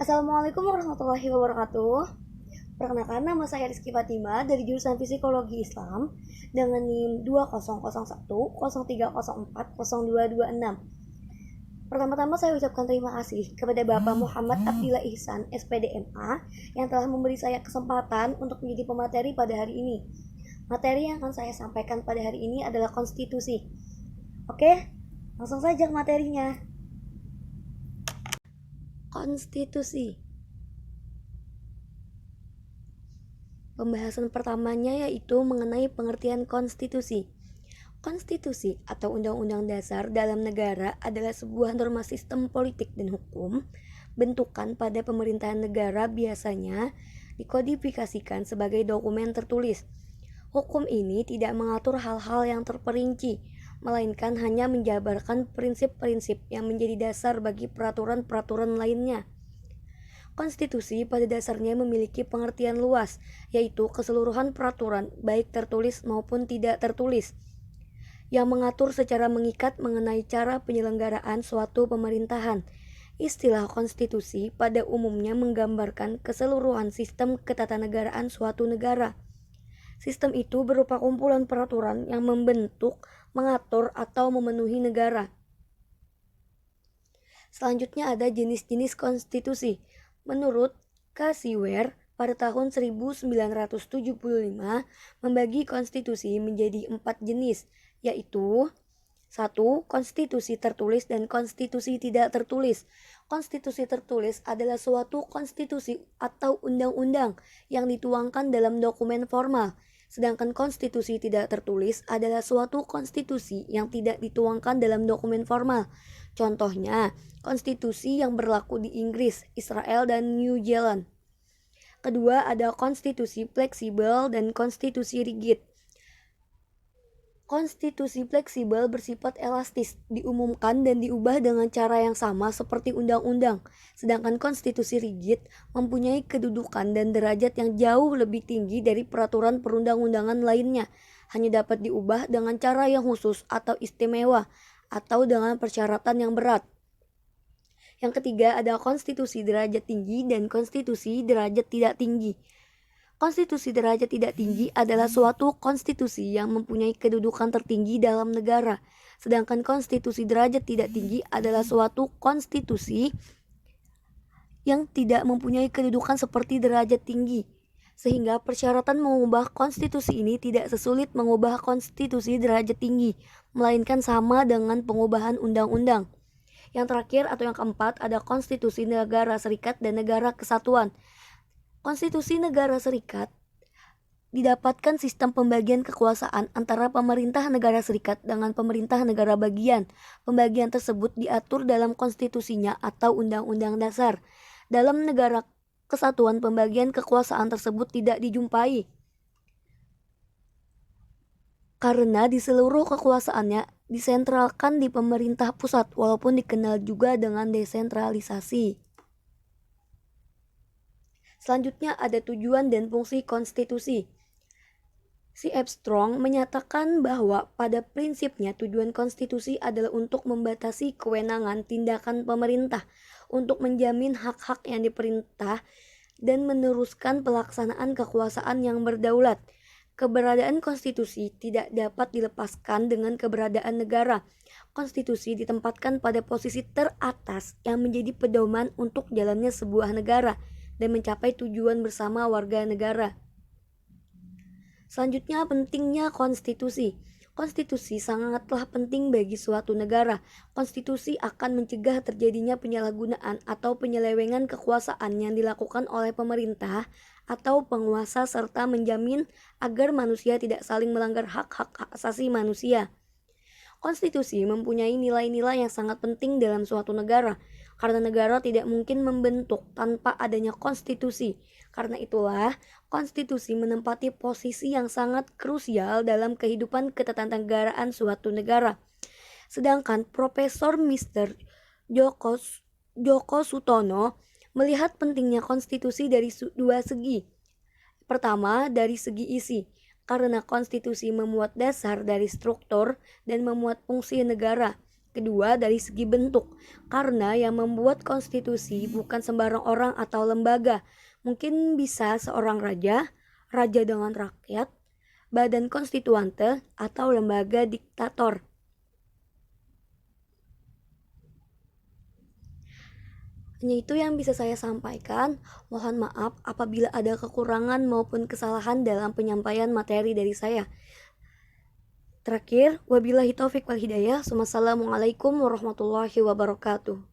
Assalamualaikum warahmatullahi wabarakatuh. Perkenalkan, nama saya Rizky Fatima dari jurusan Psikologi Islam dengan NIM 200103040226. Pertama-tama saya ucapkan terima kasih kepada Bapak Muhammad Abdillah Ihsan, SPD MA, yang telah memberi saya kesempatan untuk menjadi pemateri pada hari ini. Materi yang akan saya sampaikan pada hari ini adalah konstitusi. Oke, langsung saja ke materinya. Konstitusi. Pembahasan pertamanya yaitu mengenai pengertian konstitusi. Konstitusi atau undang-undang dasar dalam negara adalah sebuah norma sistem politik dan hukum bentukan pada pemerintahan negara, biasanya dikodifikasikan sebagai dokumen tertulis. Hukum ini tidak mengatur hal-hal yang terperinci, melainkan hanya menjabarkan prinsip-prinsip yang menjadi dasar bagi peraturan-peraturan lainnya. Konstitusi pada dasarnya memiliki pengertian luas, yaitu keseluruhan peraturan, baik tertulis maupun tidak tertulis, yang mengatur secara mengikat mengenai cara penyelenggaraan suatu pemerintahan. Istilah konstitusi pada umumnya menggambarkan keseluruhan sistem ketatanegaraan suatu negara. Sistem itu berupa kumpulan peraturan yang membentuk, mengatur, atau memenuhi negara. Selanjutnya ada jenis-jenis konstitusi. Menurut Casiware, pada tahun 1975 membagi konstitusi menjadi 4 jenis, yaitu 1. Konstitusi tertulis dan konstitusi tidak tertulis. Konstitusi tertulis adalah suatu konstitusi atau undang-undang yang dituangkan dalam dokumen formal. Sedangkan konstitusi tidak tertulis adalah suatu konstitusi yang tidak dituangkan dalam dokumen formal. Contohnya, konstitusi yang berlaku di Inggris, Israel, dan New Zealand. Kedua, ada konstitusi fleksibel dan konstitusi rigid. Konstitusi fleksibel bersifat elastis, diumumkan dan diubah dengan cara yang sama seperti undang-undang. Sedangkan konstitusi rigid mempunyai kedudukan dan derajat yang jauh lebih tinggi dari peraturan perundang-undangan lainnya. Hanya dapat diubah dengan cara yang khusus atau istimewa, atau dengan persyaratan yang berat. Yang ketiga ada konstitusi derajat tinggi dan konstitusi derajat tidak tinggi. Konstitusi derajat tidak tinggi adalah suatu konstitusi yang mempunyai kedudukan tertinggi dalam negara. Sedangkan konstitusi derajat tidak tinggi adalah suatu konstitusi yang tidak mempunyai kedudukan seperti derajat tinggi. Sehingga persyaratan mengubah konstitusi ini tidak sesulit mengubah konstitusi derajat tinggi, melainkan sama dengan pengubahan undang-undang. Yang terakhir atau yang keempat ada konstitusi negara serikat dan negara kesatuan. Konstitusi negara serikat didapatkan sistem pembagian kekuasaan antara pemerintah negara serikat dengan pemerintah negara bagian. Pembagian tersebut diatur dalam konstitusinya atau undang-undang dasar. Dalam negara kesatuan pembagian kekuasaan tersebut tidak dijumpai, karena di seluruh kekuasaannya disentralkan di pemerintah pusat, walaupun dikenal juga dengan desentralisasi. Selanjutnya ada tujuan dan fungsi konstitusi. C. F. Strong menyatakan bahwa pada prinsipnya tujuan konstitusi adalah untuk membatasi kewenangan tindakan pemerintah, untuk menjamin hak-hak yang diperintah, dan meneruskan pelaksanaan kekuasaan yang berdaulat. Keberadaan konstitusi tidak dapat dilepaskan dengan keberadaan negara. Konstitusi ditempatkan pada posisi teratas yang menjadi pedoman untuk jalannya sebuah negara dan mencapai tujuan bersama warga negara. Selanjutnya, pentingnya konstitusi. Konstitusi sangatlah penting bagi suatu negara. Konstitusi akan mencegah terjadinya penyalahgunaan atau penyelewengan kekuasaan yang dilakukan oleh pemerintah atau penguasa, serta menjamin agar manusia tidak saling melanggar hak-hak asasi manusia. Konstitusi mempunyai nilai-nilai yang sangat penting dalam suatu negara, karena negara tidak mungkin membentuk tanpa adanya konstitusi. Karena itulah, konstitusi menempati posisi yang sangat krusial dalam kehidupan ketatanegaraan suatu negara. Sedangkan Profesor Mr. Djoko Sutono melihat pentingnya konstitusi dari dua segi. Pertama, dari segi isi. Karena konstitusi memuat dasar dari struktur dan memuat fungsi negara. Kedua, dari segi bentuk, karena yang membuat konstitusi bukan sembarang orang atau lembaga. Mungkin bisa seorang raja, raja dengan rakyat, badan konstituante, atau lembaga diktator. Hanya itu yang bisa saya sampaikan. Mohon maaf apabila ada kekurangan maupun kesalahan dalam penyampaian materi dari saya. Terakhir, wabillahi taufik wal hidayah. Wassalamualaikum warahmatullahi wabarakatuh.